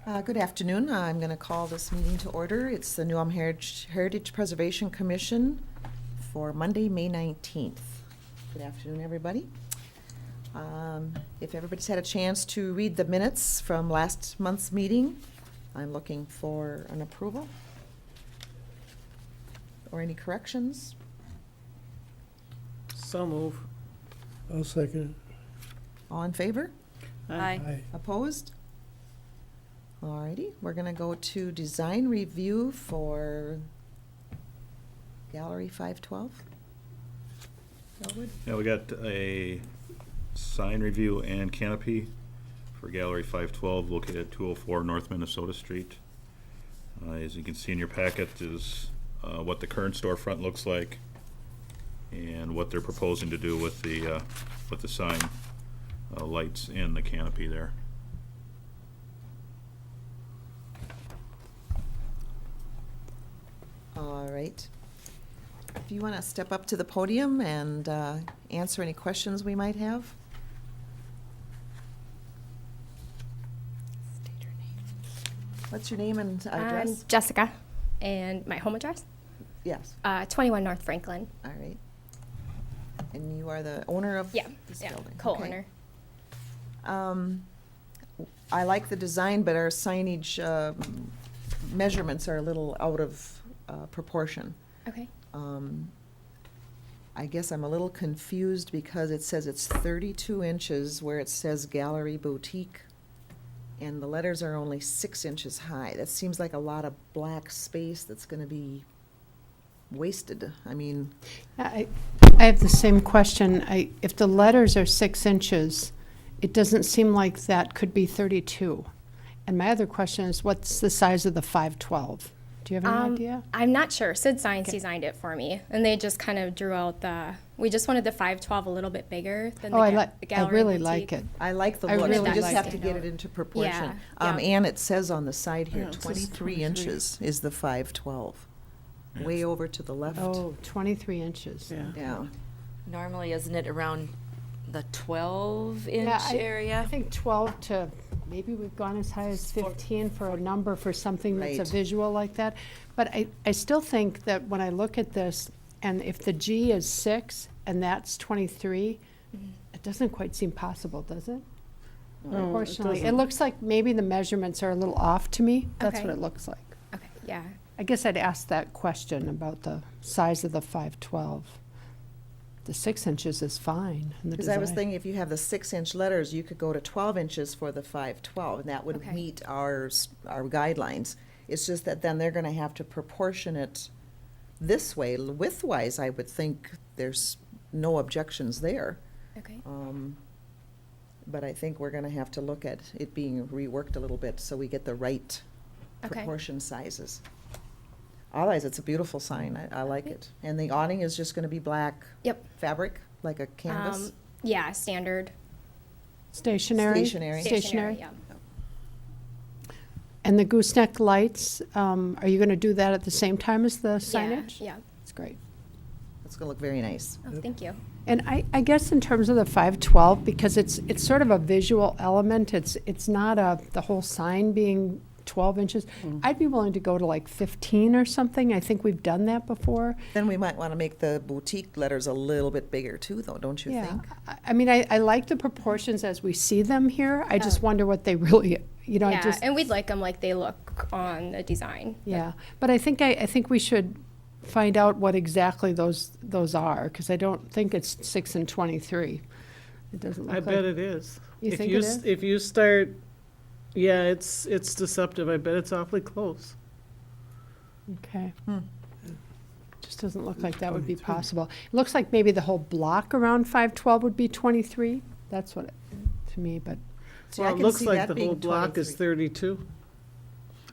Good afternoon. I'm going to call this meeting to order. It's the New Ulm Heritage Preservation Commission for Monday, May 19th. Good afternoon, everybody. If everybody's had a chance to read the minutes from last month's meeting, I'm looking for an approval or any corrections. So move. I'll second All in favor? it. Aye. Aye. Opposed? Alrighty, we're gonna go to design review for Gallery 512. Elwood? Yeah, we got a sign review and canopy for Gallery 512 located at 204 North Minnesota Street. As you can see in your packet is what the current storefront looks like and what they're proposing to do with the sign lights and the canopy there. All right. If you want to step up to the podium and answer any questions we might have. State your name. What's your name and address? I'm Jessica, and my home address, Yes, 21 North Franklin. all right. And you are the owner of Yeah, this yeah, building? co-owner. Okay. I like the design, but our signage measurements are a little out of proportion. Okay. I guess I'm a little confused because it says it's 32 inches where it says Gallery Boutique, and the letters are only 6 inches high. That seems like a lot of black space that's gonna be wasted. I mean, I have the same question. If the letters are 6 inches, it doesn't seem like that could be 32. And my other question is, what's the size of the 512? Do you have any idea? I'm not sure. Sid Science Okay. designed it for me, and they just kind of drew out we just wanted the 512 a little bit bigger than Oh, the, I the Gallery really Boutique. like it. I like the I look, we really just like have it. to get it into proportion. Yeah. And it says on the side here, Yeah, it says 23 23. inches is the 512. Way over to the left. Oh, 23 inches. Yeah. Yeah. Normally, isn't it around the 12-inch Yeah, I area? think 12 to, maybe we've gone as high as 15 for a number for something that's Right. a visual like that. But I still think that when I look at this, and if the G is 6 and that's 23, it doesn't quite seem possible, does it? Proportionally. It doesn't. looks like maybe the measurements are a little off to me. That's Okay. what it looks like. Okay, yeah. I guess I'd ask that question about the size of the 512. The 6 inches is fine in the Because I was design. thinking if you have the 6-inch letters, you could go to 12 inches for the 512, and that would Okay. meet our guidelines. It's just that then they're gonna have to proportion it this way. Width-wise, I would think there's no objections there. Okay. But I think we're gonna have to look at it being reworked a little bit so we get the right Okay. proportion sizes. Otherwise, it's a beautiful sign. I like it. And the awning is just gonna be black Yep. fabric, like a canvas? Yeah, standard. Stationary? Stationary. Stationary. Yeah. And the gooseneck lights, are you going to do that at the same time as the Yeah, signage? yeah. That's great. It's gonna look very nice. Oh, thank you. And I guess in terms of the 512, because it's sort of a visual element, it's not the whole sign being 12 inches. I'd be willing to go to like 15 or something. I think we've done that before. Then we might wanna make the boutique letters a little bit bigger too, though, don't you Yeah. think? I mean, I like the proportions as we see them here. I just wonder what they really, I Yeah, just. and we'd like them like they look on the design. Yeah, but I think we should find out what exactly those are, because I don't think it's 6 and 23. It doesn't I look bet like. it is. You If think you it s- is? If you start, yeah, it's deceptive. I bet it's awfully close. Okay. Hmm. Just doesn't look like that would be 23. possible. It looks like maybe the whole block around 512 would be 23. That's what, to me, but, See, I Well, it can looks see like that the being whole block is 23. 32.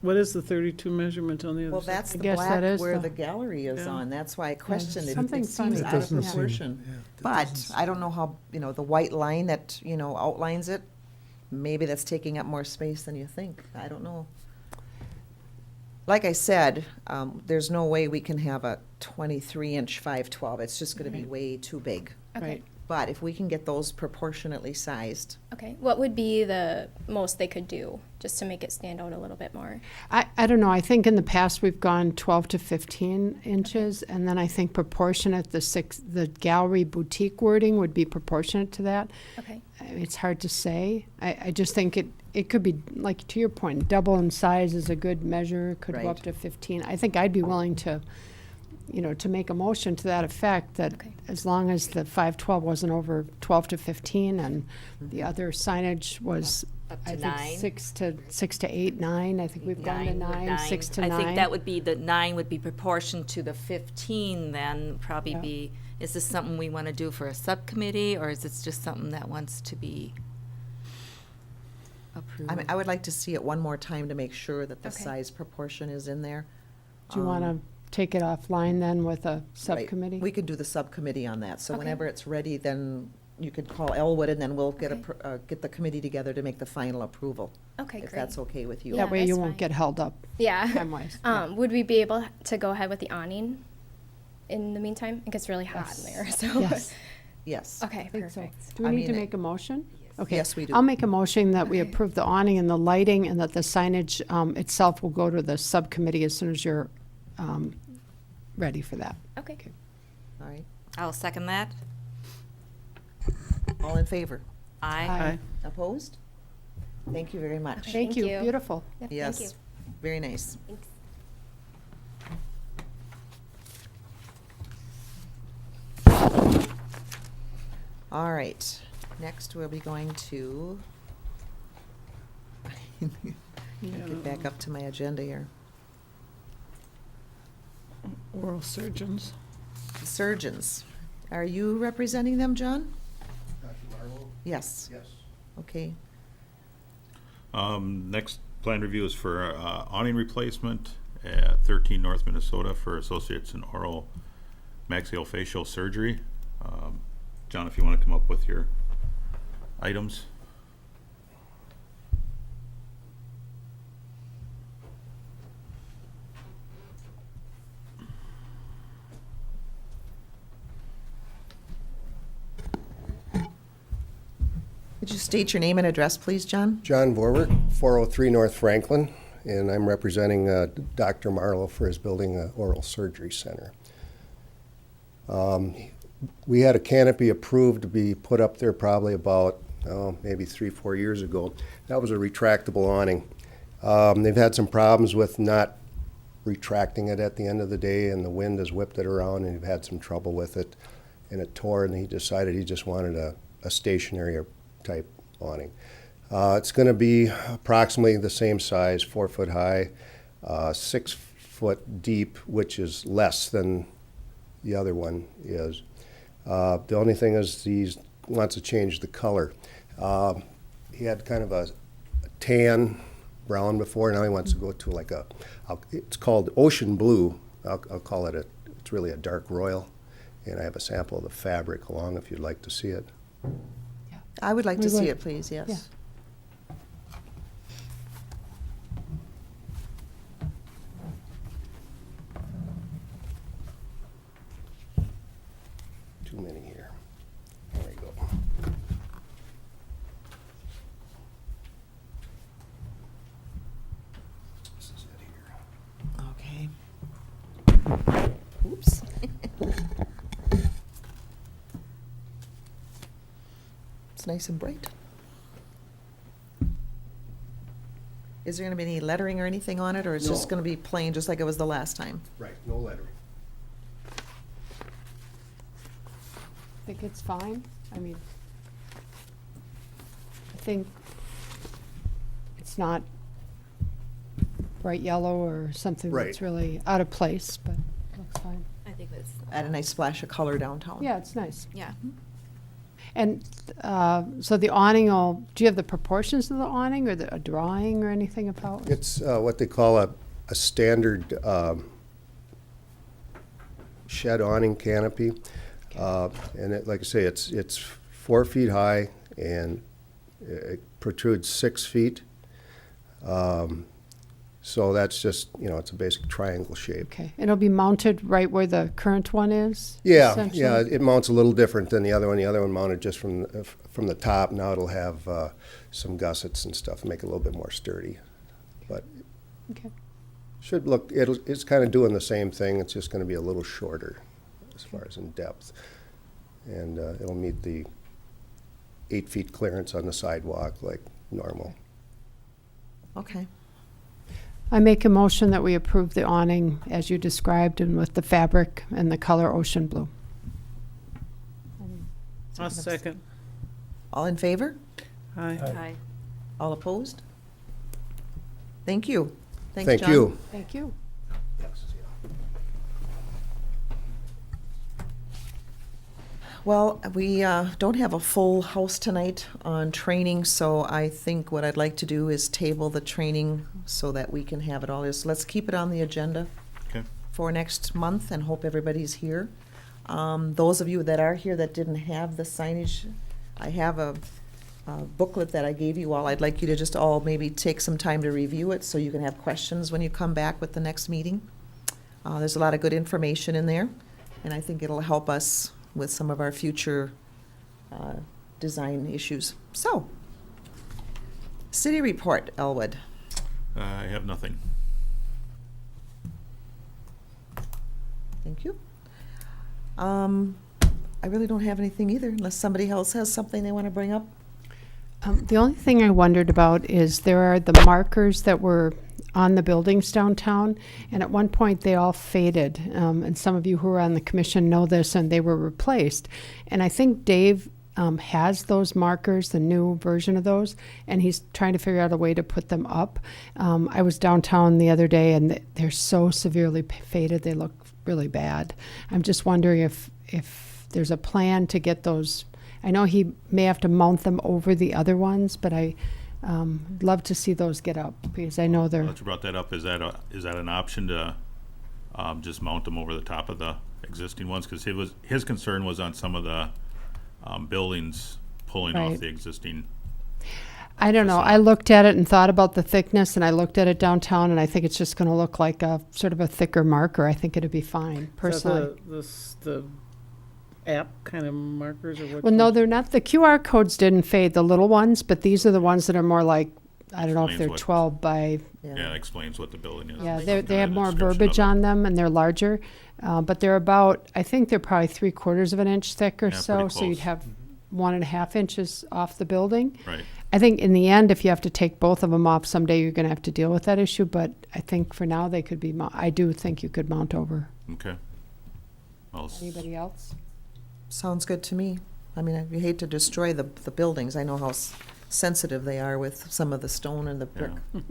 What is the 32 measurement on the other Well, side? that's I the guess that black is where the- the gallery is Yeah. on, that's why I questioned it. something It seems funny. out of Doesn't seem- proportion. yeah, that But doesn't I don't know how, the white line that, outlines it, maybe that's taking up more space than you think. I don't know. Like I said, there's no way we can have a 23-inch 512. It's just gonna be Right. way too big. Okay. right. But if we can get those proportionately sized, Okay, what would be the most they could do, just to make it stand out a little bit more? I don't know, I think in the past we've gone 12 to 15 inches, and then I think proportionate, the gallery boutique wording would be proportionate to that. Okay, It's hard to say. I just think it could be, like, to your point, double in size is a good measure, could go up Right. to 15. I think I'd be willing to, to make a motion to that effect, that Okay. as long as the 512 wasn't over 12 to 15, and the other signage was, Up to I think, 9. 6 to 8, 9. I think we've gone to 9, 6 to 9. I think that would be, the 9 would be proportioned to the 15 then, probably Yeah. be, is this something we want to do for a subcommittee, or is this just something that wants to be approved? I mean, I would like to see it one more time to make sure that the Okay. size proportion is in there. Do you want to take it offline then with a Right. subcommittee? We could do the subcommittee on that, so Okay. whenever it's ready, then you could call Elwood, and then we'll Okay. get the committee together to make the final approval, okay, if great. that's okay with you. Yeah, That way you that's won't fine. get held up Yeah. time-wise. Yeah. Would we be able to go ahead with the awning in the meantime? It gets really hot in Yes. there, so. Yes, Yes. Okay, I think so. perfect. Do we I need to mean, make a motion? Okay. Yes, we do. I'll make a motion that we Okay. approve the awning and the lighting, and that the signage itself will go to the subcommittee as soon as you're ready for that. Okay. All right. I'll second that. All in favor? Aye. Aye. Opposed? Thank you very much. Okay. Thank Thank you, you. beautiful. Yep, thank you. Yes, very nice. Thanks. All right, next we'll be going to, get back up to my agenda here. Oral surgeons. Surgeons, are you representing them, John? Dr. Marlowe? Yes, Yes. okay. Next plan review is for awning replacement at 13 North Minnesota for Associates in Oral Maxillofacial Surgery. John, if you want to come up with your items. Could you state your name and address, please, John? John Vorwerk, 403 North Franklin, and I'm representing Dr. Marlowe for his building a oral surgery center. We had a canopy approved to be put up there probably about, maybe 3-4 years ago. That was a retractable awning. They've had some problems with not retracting it at the end of the day, and the wind has whipped it around, and they've had some trouble with it, and it tore, and he decided he just wanted a stationary type awning. It's going to be approximately the same size, 4 foot high, 6 foot deep, which is less than the other one is. The only thing is he wants to change the color. He had kind of a tan brown before, now he wants to go to like it's called ocean blue. I'll call it it's really a dark royal. And I have a sample of the fabric along if you'd like to see it. I would like to We see would. it, please, yes. Yeah. Too many here. There you go. This is it here. Okay. Oops. It's nice and bright. Is there gonna be any lettering or anything on it, or it's just No. gonna be plain, just like it was the last time? Right, no lettering. Think it's fine? I mean, I think it's not bright yellow or something that's Right. really out of place, but it looks fine. I think that's. Add a nice splash of color downtown. Yeah, it's nice. Yeah. And so the awning do you have the proportions of the awning, or a drawing or anything about? It's what they call a standard shed awning canopy. And like I say, it's 4 feet high and it protrudes 6 feet. So that's just, it's a basic triangle shape. Okay, it'll be mounted right where the current one is? Yeah, essentially? yeah, it mounts a little different than the other one. The other one mounted just from the top. Now it'll have some gussets and stuff, make it a little bit more sturdy. But Okay. should look, it's kind of doing the same thing. It's just going to be a little shorter as far as in depth. And it'll meet the 8 feet clearance on the sidewalk like normal. Okay. I make a motion that we approve the awning as you described and with the fabric and the color ocean blue. I'll second. All in favor? Aye. Aye. All opposed? Thank you. Thanks, Thank John. you. Thank you. Well, we don't have a full house tonight on training, so I think what I'd like to do is table the training so that we can have it all. Let's keep it on the agenda Okay. for next month and hope everybody's here. Those of you that are here that didn't have the signage, I have a booklet that I gave you all. I'd like you to just all maybe take some time to review it so you can have questions when you come back with the next meeting. There's a lot of good information in there, and I think it'll help us with some of our future design issues. So, city report, Elwood. I have nothing. Thank you. I really don't have anything either, unless somebody else has something they want to bring up. The only thing I wondered about is there are the markers that were on the buildings downtown, and at one point they all faded. And some of you who are on the commission know this, and they were replaced. And I think Dave has those markers, the new version of those, and he's trying to figure out a way to put them up. I was downtown the other day, and they're so severely faded, they look really bad. I'm just wondering if there's a plan to get those. I know he may have to mount them over the other ones, but I love to see those get up because I know they're. Well, that you brought that up, is that an option to just mount them over the top of the existing ones? Because his concern was on some of the buildings pulling off Right. the existing. I don't know. I looked at it and thought about the thickness, and I looked at it downtown, and I think it's just going to look like a sort of a thicker marker. I think it'd be fine, personally. The app kind of markers or what? Well, no, they're not. The QR codes didn't fade, the little ones, but these are the ones that are more like, I don't know if Explains they're what- 12 by, Yeah, it explains what the building is. yeah, Some they kind have of more description of verbiage it. on them, and they're larger. But they're about, I think they're probably 3/4 of an inch thick or Yeah, so, pretty so you'd close. have 1.5 inches off the building. Right. I think in the end, if you have to take both of them off someday, you're going to have to deal with that issue, but I think for now they could be, I do think you could mount over. Okay. Well, Anybody else? Sounds good to me. I mean, I hate to destroy the buildings. I know how sensitive they are with some of the stone and the brick. Yeah.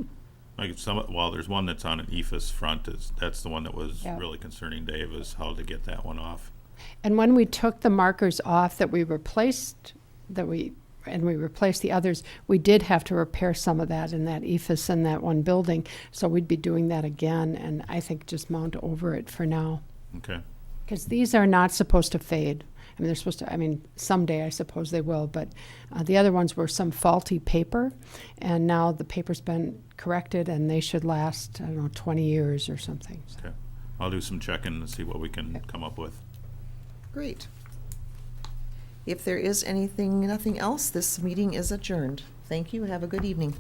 Like there's one that's on an EFS front. That's the one that was Yeah. really concerning Dave, is how to get that one off. And when we took the markers off that we replaced, and we replaced the others, we did have to repair some of that in that EFS in that one building. So we'd be doing that again, and I think just mount over it for now. Okay. Because these are not supposed to fade. I mean, they're supposed to, I mean, someday I suppose they will, but the other ones were some faulty paper, and now the paper's been corrected, and they should last, I don't know, 20 years or something. So. Okay. I'll do some checking and see what we can come up with. Great. If there is nothing else, this meeting is adjourned. Thank you. Have a good evening.